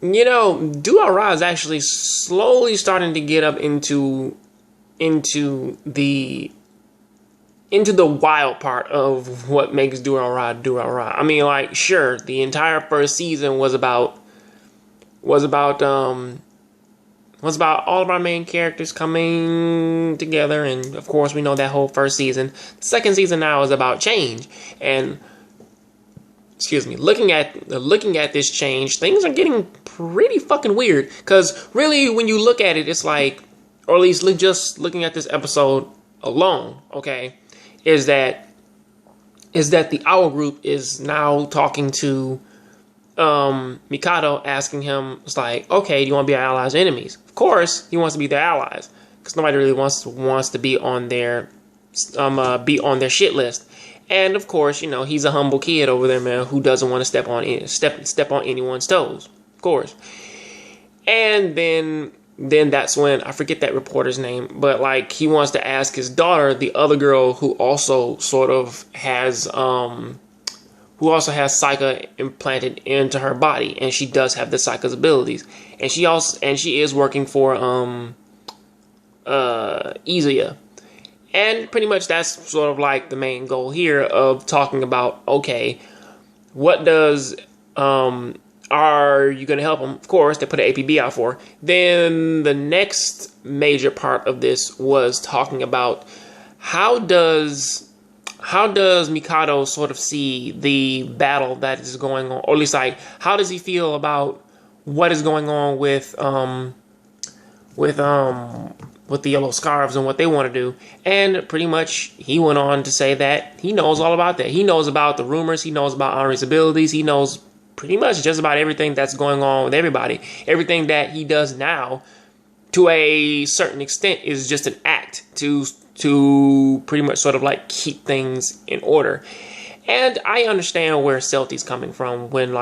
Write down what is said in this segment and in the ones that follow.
Durarara is actually slowly starting to get up into the wild part of what makes Durarara Durarara. I mean, like, sure, the entire first season was about all of our main characters coming together, and of course we know that whole first season. The second season now is about change, and excuse me, looking at this change, things are getting pretty fucking weird. Because really, when you look at it, it's like, or at least just looking at this episode alone, okay, is that the Owl Group is now talking to Mikado, asking him, it's like, okay, do you want to be our allies or enemies? Of course, he wants to be their allies, because nobody really wants to be on their shit list. And of course, he's a humble kid over there, man, who doesn't want to step on anyone's toes, of course. And then that's when, I forget that reporter's name, but like, he wants to ask his daughter, the other girl who also sort of has Psycha implanted into her body, and she does have the Psycha's abilities, and she is working for Izuya. And pretty much that's sort of like the main goal here of talking about, okay, what does, are you going to help them? Of course, they put an APB out for. Then the next major part of this was talking about how does Mikado sort of see the battle that is going on, or at least like, how does he feel about what is going on with the Yellow Scarves and what they want to do. And pretty much he went on to say that he knows all about that. He knows about the rumors. He knows about Henri's abilities. He knows pretty much just about everything that's going on with everybody. Everything that he does now, to a certain extent, is just an act to pretty much sort of like keep things in order. And I understand where Celti's coming from when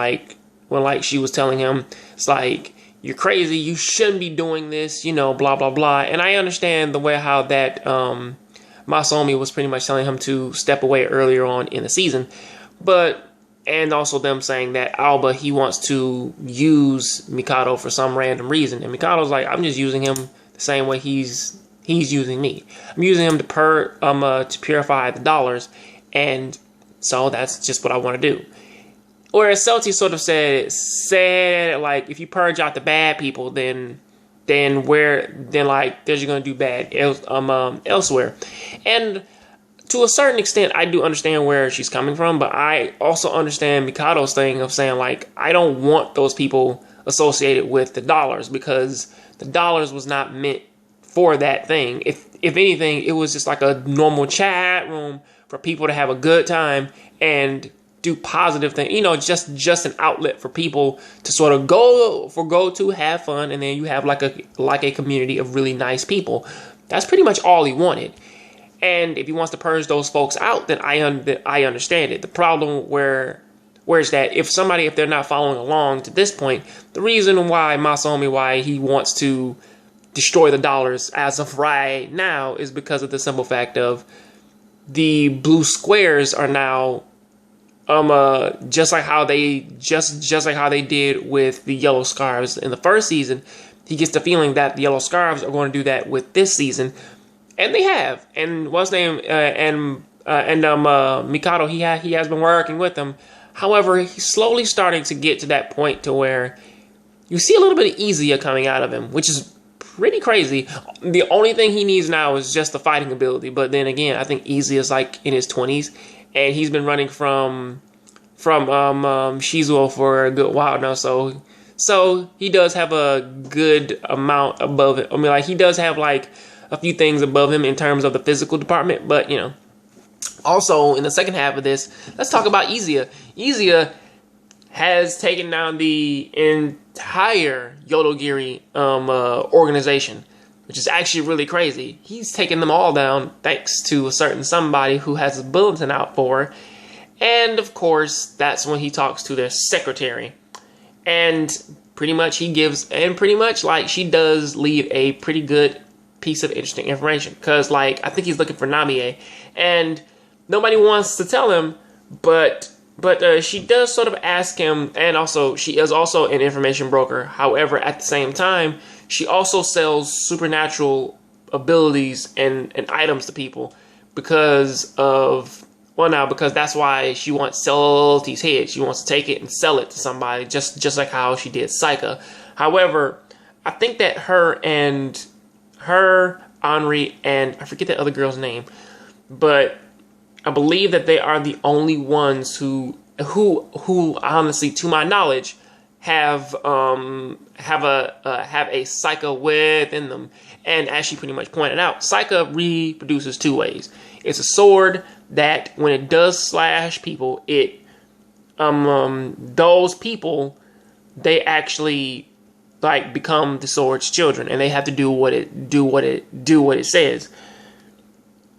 she was telling him, it's like, you're crazy, you shouldn't be doing this, blah, blah, blah. And I understand the way how that Masaomi was pretty much telling him to step away earlier on in the season. And also them saying that Alba, he wants to use Mikado for some random reason. And Mikado's like, I'm just using him the same way he's using me. I'm using him to purify the dollars. And so that's just what I want to do. Whereas Celti sort of said like, if you purge out the bad people, then like, there's you're gonna do bad elsewhere. And to a certain extent, I do understand where she's coming from, but I also understand Mikado's thing of saying like, I don't want those people associated with the dollars, because the dollars was not meant for that thing. If anything, it was just like a normal chat room for people to have a good time and do positive things, just an outlet for people to sort of go to have fun, and then you have like a community of really nice people. That's pretty much all he wanted. And if he wants to purge those folks out, then I understand it. The problem where is that if they're not following along to this point, the reason why he wants to destroy the dollars as of right now is because of the simple fact of the blue squares are now just like how they did with the Yellow Scarves in the first season. He gets the feeling that the Yellow Scarves are going to do that with this season, and they have. And Mikado, he has been working with them. However, he's slowly starting to get to that point to where you see a little bit of Izuya coming out of him, which is pretty crazy. The only thing he needs now is just the fighting ability. But then again, I think Izuya's like in his 20s. And he's been running from Shizuo for a good while now, so he does have a good amount above it. I mean, like, he does have like a few things above him in terms of the physical department, but Also, in the second half of this, let's talk about Izuya. Izuya has taken down the entire Yodogiri organization, which is actually really crazy. He's taken them all down thanks to a certain somebody who has a bulletin out for her. And of course, that's when he talks to their secretary. And pretty much she does leave a pretty good piece of interesting information. Because, like, I think he's looking for Namie. And nobody wants to tell him, but But she does sort of ask him, and also she is also an information broker. However, at the same time, she also sells supernatural abilities and items to people because that's why she wants Celti's head. She wants to take it and sell it to somebody, just like how she did Psycha. However, I think that her, Henri, and I forget that other girl's name, but I believe that they are the only ones who honestly, to my knowledge, have a Psycha within them. And as she pretty much pointed out, Psycha reproduces two ways. It's a sword that when it does slash people, it those people, they actually like become the sword's children, and they have to do what it says.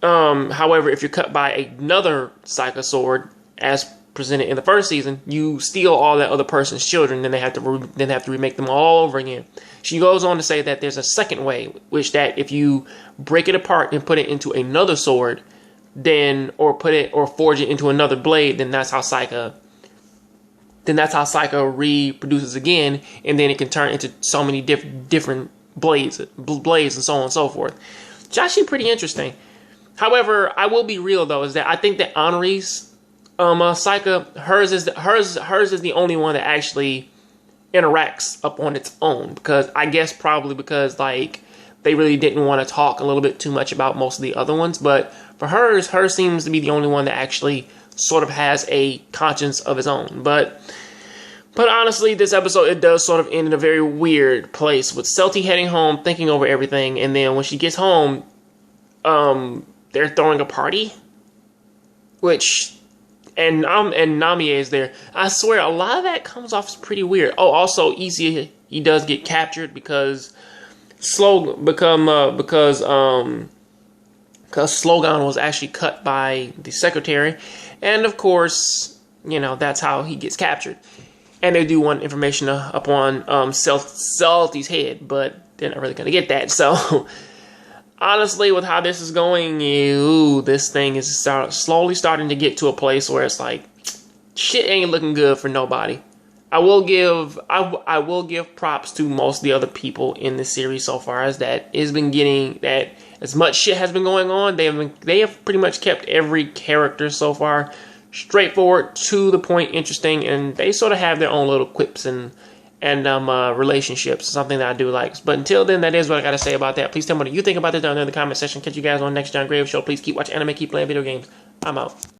However, if you're cut by another Psycha sword, as presented in the first season, you steal all that other person's children, then they have to remake them all over again. She goes on to say that there's a second way, which that if you break it apart and put it into another sword, then or forge it into another blade, then that's how Psycha reproduces again, and then it can turn into so many different blades and so on and so forth. It's actually pretty interesting. However, I will be real though, is that I think that Henri's Psycha, hers is the only one that actually interacts up on its own, because I guess probably because like they really didn't want to talk a little bit too much about most of the other ones, but for hers seems to be the only one that actually sort of has a conscience of its own. But honestly, this episode, it does sort of end in a very weird place, with Celti heading home, thinking over everything, and then when she gets home, they're throwing a party, and Namie is there. I swear, a lot of that comes off as pretty weird. Oh, also, Issei, he does get captured because Slogan was actually cut by the secretary, and of course, that's how he gets captured. And they do want information upon Celti's head, but they're not really gonna get that. So, honestly, with how this is going, this thing is slowly starting to get to a place where it's like shit ain't looking good for nobody. I will give props to most of the other people in the series so far, as that has been getting that as much shit has been going on. They have pretty much kept every character so far straightforward, to the point, interesting, and they sort of have their own little quips and relationships, something that I do like. But until then, that is what I gotta say about that. Please tell me what you think about this down there in the comment section. Catch you guys on next Jongravesshow. Please keep watching anime, keep playing video games. I'm out.